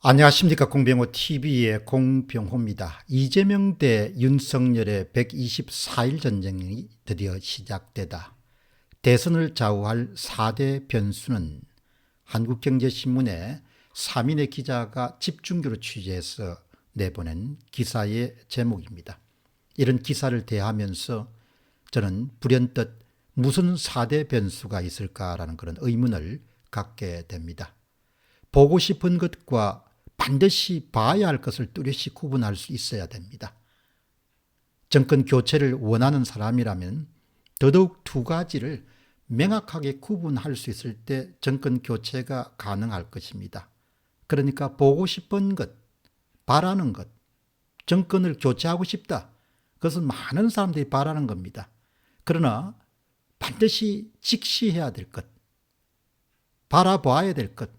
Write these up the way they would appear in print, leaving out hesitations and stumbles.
안녕하십니까. 공병호 TV의 공병호입니다. 이재명 대 윤석열의 124일 전쟁이 드디어 시작되다. 대선을 좌우할 4대 변수는 한국경제신문의 3인의 기자가 집중적으로 취재해서 내보낸 기사의 제목입니다. 이런 기사를 대하면서 저는 불현듯 무슨 4대 변수가 있을까라는 그런 의문을 갖게 됩니다. 보고 싶은 것과 반드시 봐야 할 것을 뚜렷이 구분할 수 있어야 됩니다. 정권 교체를 원하는 사람이라면 더더욱 두 가지를 명확하게 구분할 수 있을 때 정권 교체가 가능할 것입니다. 그러니까 보고 싶은 것, 바라는 것, 정권을 교체하고 싶다. 그것은 많은 사람들이 바라는 겁니다. 그러나 반드시 직시해야 될 것, 바라봐야 될 것,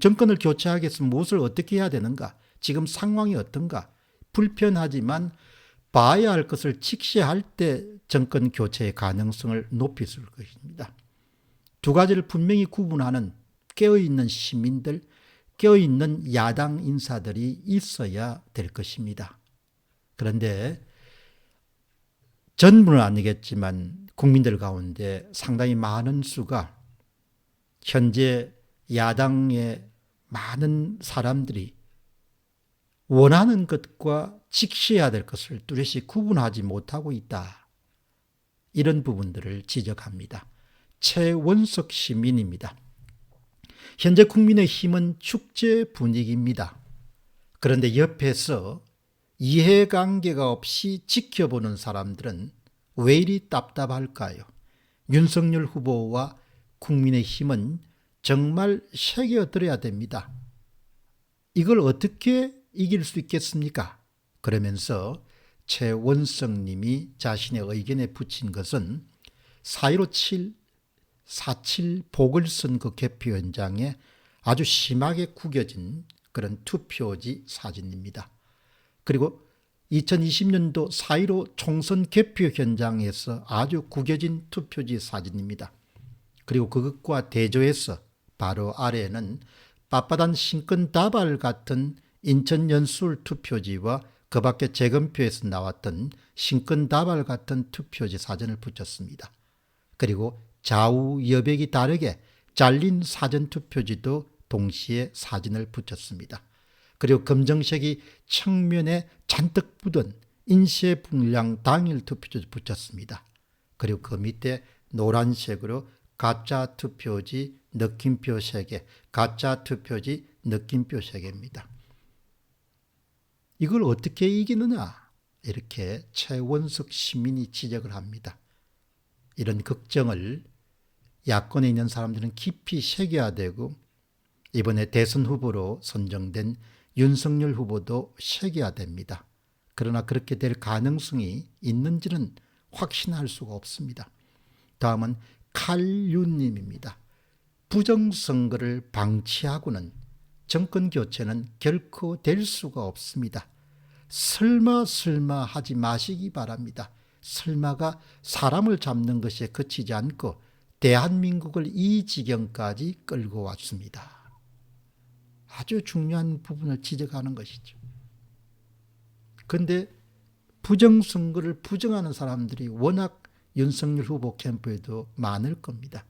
정권을 교체하기 위해서 무엇을 어떻게 해야 되는가? 지금 상황이 어떤가? 불편하지만 봐야 할 것을 직시할 때 정권 교체의 가능성을 높였을 것입니다. 두 가지를 분명히 구분하는 깨어있는 시민들, 깨어있는 야당 인사들이 있어야 될 것입니다. 그런데 전부는 아니겠지만 국민들 가운데 상당히 많은 수가 현재 야당의 많은 사람들이 원하는 것과 직시해야 될 것을 뚜렷이 구분하지 못하고 있다. 이런 부분들을 지적합니다. 최원석 시민입니다. 현재 국민의힘은 축제 분위기입니다. 그런데 옆에서 이해관계가 없이 지켜보는 사람들은 왜 이리 답답할까요? 윤석열 후보와 국민의힘은 정말 새겨들어야 됩니다. 이걸 어떻게 이길 수 있겠습니까? 그러면서 최원석 님이 자신의 의견에 붙인 것은 4.15.7 보궐선거 개표 현장에 아주 심하게 구겨진 그런 투표지 사진입니다. 그리고 2020년도 4.15 총선 개표 현장에서 아주 구겨진 투표지 사진입니다. 그리고 그것과 대조해서 바로 아래에는 빳빳한 신권다발 같은 인천 연수울 투표지와 그 밖에 재검표에서 나왔던 신권다발 같은 투표지 사진을 붙였습니다. 그리고 좌우 여백이 다르게 잘린 사전투표지도 동시에 사진을 붙였습니다. 그리고 검정색이 측면에 잔뜩 묻은 인쇄불량 당일 투표지 붙였습니다. 그리고 그 밑에 노란색으로 가짜 투표지 느낌표 3개, 가짜 투표지 느낌표 3개입니다. 이걸 어떻게 이기느냐? 이렇게 최원석 시민이 지적을 합니다. 이런 걱정을 야권에 있는 사람들은 깊이 새겨야 되고 이번에 대선 후보로 선정된 윤석열 후보도 새겨야 됩니다. 그러나 그렇게 될 가능성이 있는지는 확신할 수가 없습니다. 다음은 칼윤님입니다. 부정선거를 방치하고는 정권교체는 결코 될 수가 없습니다. 설마 하지 마시기 바랍니다. 설마가 사람을 잡는 것에 그치지 않고 대한민국을 이 지경까지 끌고 왔습니다. 아주 중요한 부분을 지적하는 것이죠. 그런데 부정선거를 부정하는 사람들이 워낙 윤석열 후보 캠프에도 많을 겁니다.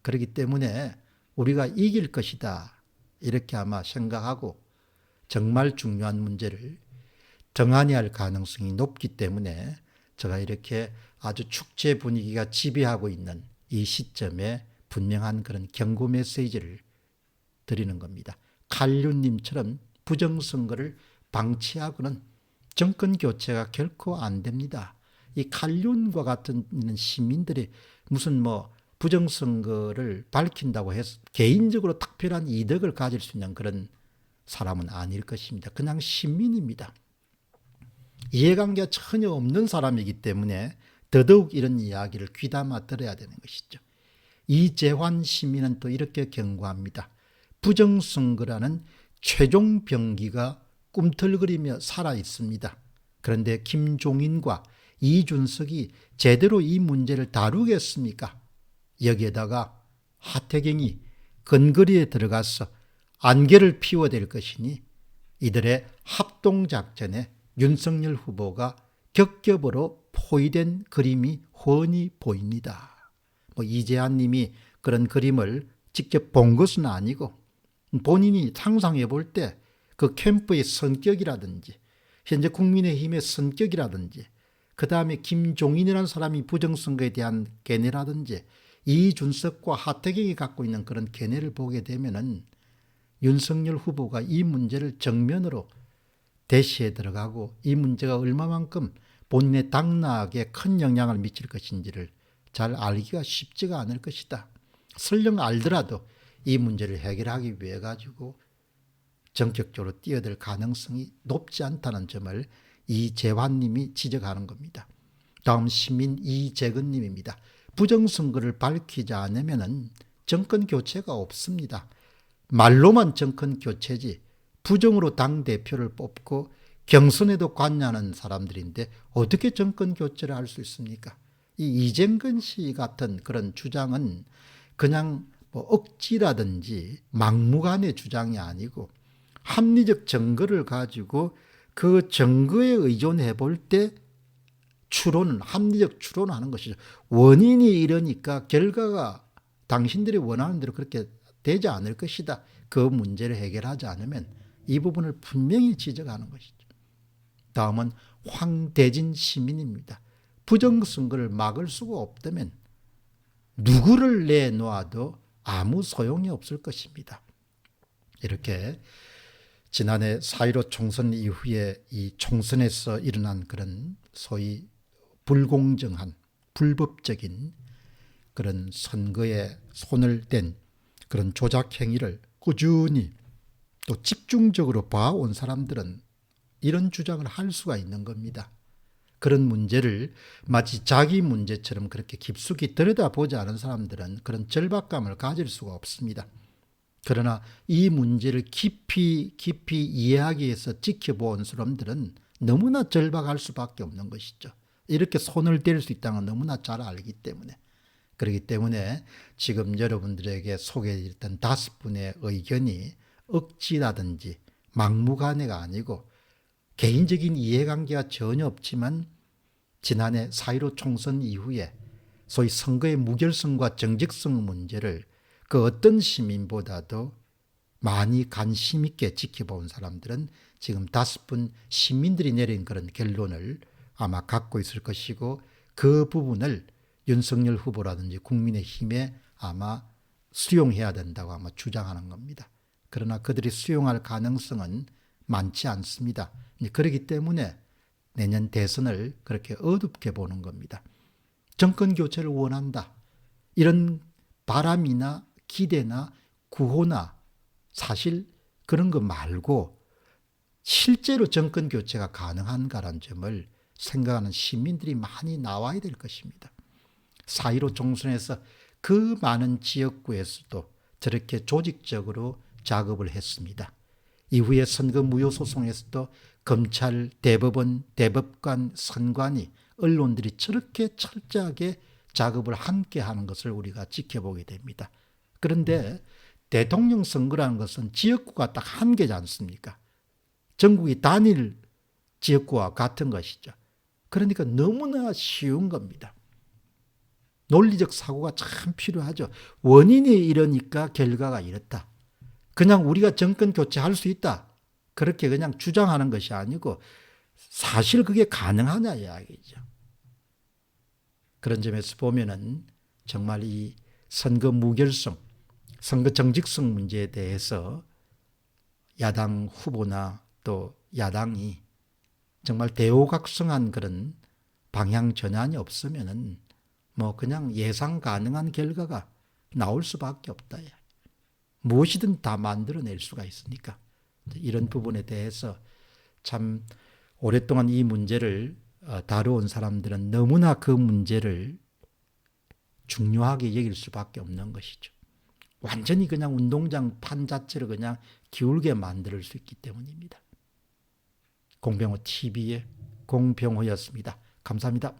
그렇기 때문에 우리가 이길 것이다 이렇게 아마 생각하고 정말 중요한 문제를 정하니 할 가능성이 높기 때문에 제가 이렇게 아주 축제 분위기가 지배하고 있는 이 시점에 분명한 그런 경고 메시지를 드리는 겁니다. 칼륜님처럼 부정선거를 방치하고는 정권 교체가 결코 안 됩니다. 이 칼륜과 같은 시민들이 무슨 부정선거를 밝힌다고 해서 개인적으로 특별한 이득을 가질 수 있는 그런 사람은 아닐 것입니다. 그냥 시민입니다. 이해관계가 전혀 없는 사람이기 때문에 더더욱 이런 이야기를 귀담아 들어야 되는 것이죠. 이재환 시민은 또 이렇게 경고합니다. 부정선거라는 최종 병기가 꿈틀거리며 살아 있습니다. 그런데 김종인과 이준석이 제대로 이 문제를 다루겠습니까? 여기에다가 하태경이 근거리에 들어가서 안개를 피워댈 것이니 이들의 합동작전에 윤석열 후보가 겹겹으로 포위된 그림이 훤히 보입니다. 이재한 님이 그런 그림을 직접 본 것은 아니고 본인이 상상해 볼 때 그 캠프의 성격이라든지 현재 국민의힘의 성격이라든지 그 다음에 김종인이라는 사람이 부정선거에 대한 견해라든지 이준석과 하태경이 갖고 있는 그런 견해를 보게 되면은 윤석열 후보가 이 문제를 정면으로 대시에 들어가고 이 문제가 얼마만큼 본인의 당락에 큰 영향을 미칠 것인지를 잘 알기가 쉽지가 않을 것이다. 설령 알더라도 이 문제를 해결하기 위해 가지고 전격적으로 뛰어들 가능성이 높지 않다는 점을 이재환님이 지적하는 겁니다. 다음 시민 이재근님입니다. 부정선거를 밝히지 않으면 정권 교체가 없습니다. 말로만 정권 교체지 부정으로 당대표를 뽑고 경선에도 관여하는 사람들인데 어떻게 정권 교체를 할 수 있습니까? 이 이재근 씨 같은 그런 주장은 그냥 억지라든지 막무가내 주장이 아니고 합리적 증거를 가지고 그 증거에 의존해 볼 때 추론은 합리적 추론을 하는 것이죠. 원인이 이러니까 결과가 당신들이 원하는 대로 그렇게 되지 않을 것이다. 그 문제를 해결하지 않으면 이 부분을 분명히 지적하는 것이죠. 다음은 황대진 시민입니다. 부정선거를 막을 수가 없다면 누구를 내놓아도 아무 소용이 없을 것입니다. 이렇게 지난해 4.15 총선 이후에 이 총선에서 일어난 그런 소위 불공정한 불법적인 그런 선거에 손을 댄 그런 조작 행위를 꾸준히 또 집중적으로 봐온 사람들은 이런 주장을 할 수가 있는 겁니다. 그런 문제를 마치 자기 문제처럼 그렇게 깊숙이 들여다보지 않은 사람들은 그런 절박감을 가질 수가 없습니다. 그러나 이 문제를 깊이 이해하기 위해서 지켜본 사람들은 너무나 절박할 수밖에 없는 것이죠. 이렇게 손을 댈 수 있다는 건 너무나 잘 알기 때문에. 그렇기 때문에 지금 여러분들에게 소개해드렸던 5분의 의견이 억지라든지 막무가내가 아니고 개인적인 이해관계가 전혀 없지만 지난해 4.15 총선 이후에 소위 선거의 무결성과 정직성 문제를 그 어떤 시민보다도 많이 관심 있게 지켜본 사람들은 지금 5분 시민들이 내린 그런 결론을 아마 갖고 있을 것이고 그 부분을 윤석열 후보라든지 국민의힘에 아마 수용해야 된다고 아마 주장하는 겁니다. 그러나 그들이 수용할 가능성은 많지 않습니다. 그렇기 때문에 내년 대선을 그렇게 어둡게 보는 겁니다. 정권 교체를 원한다. 이런 바람이나 기대나 구호나 사실 그런 거 말고 실제로 정권 교체가 가능한가라는 점을 생각하는 시민들이 많이 나와야 될 것입니다. 4.15 총선에서 그 많은 지역구에서도 저렇게 조직적으로 작업을 했습니다. 이후에 선거 무효소송에서도 검찰, 대법원, 대법관, 선관위, 언론들이 저렇게 철저하게 작업을 함께 하는 것을 우리가 지켜보게 됩니다. 그런데 대통령 선거라는 것은 지역구가 딱 한 개지 않습니까? 전국이 단일 지역구와 같은 것이죠. 그러니까 너무나 쉬운 겁니다. 논리적 사고가 참 필요하죠. 원인이 이러니까 결과가 이렇다. 그냥 우리가 정권 교체할 수 있다. 그렇게 그냥 주장하는 것이 아니고 사실 그게 가능하냐 이야기죠. 그런 점에서 보면은 정말 이 선거 무결성, 선거 정직성 문제에 대해서 야당 후보나 또 야당이 정말 대오각성한 그런 방향 전환이 없으면은 뭐 그냥 예상 가능한 결과가 나올 수밖에 없다. 무엇이든 다 만들어낼 수가 있으니까 이런 부분에 대해서 참 오랫동안 이 문제를 다루어온 사람들은 너무나 그 문제를 중요하게 여길 수밖에 없는 것이죠. 완전히 그냥 운동장 판 자체를 그냥 기울게 만들 수 있기 때문입니다. 공병호 TV의 공병호였습니다. 감사합니다.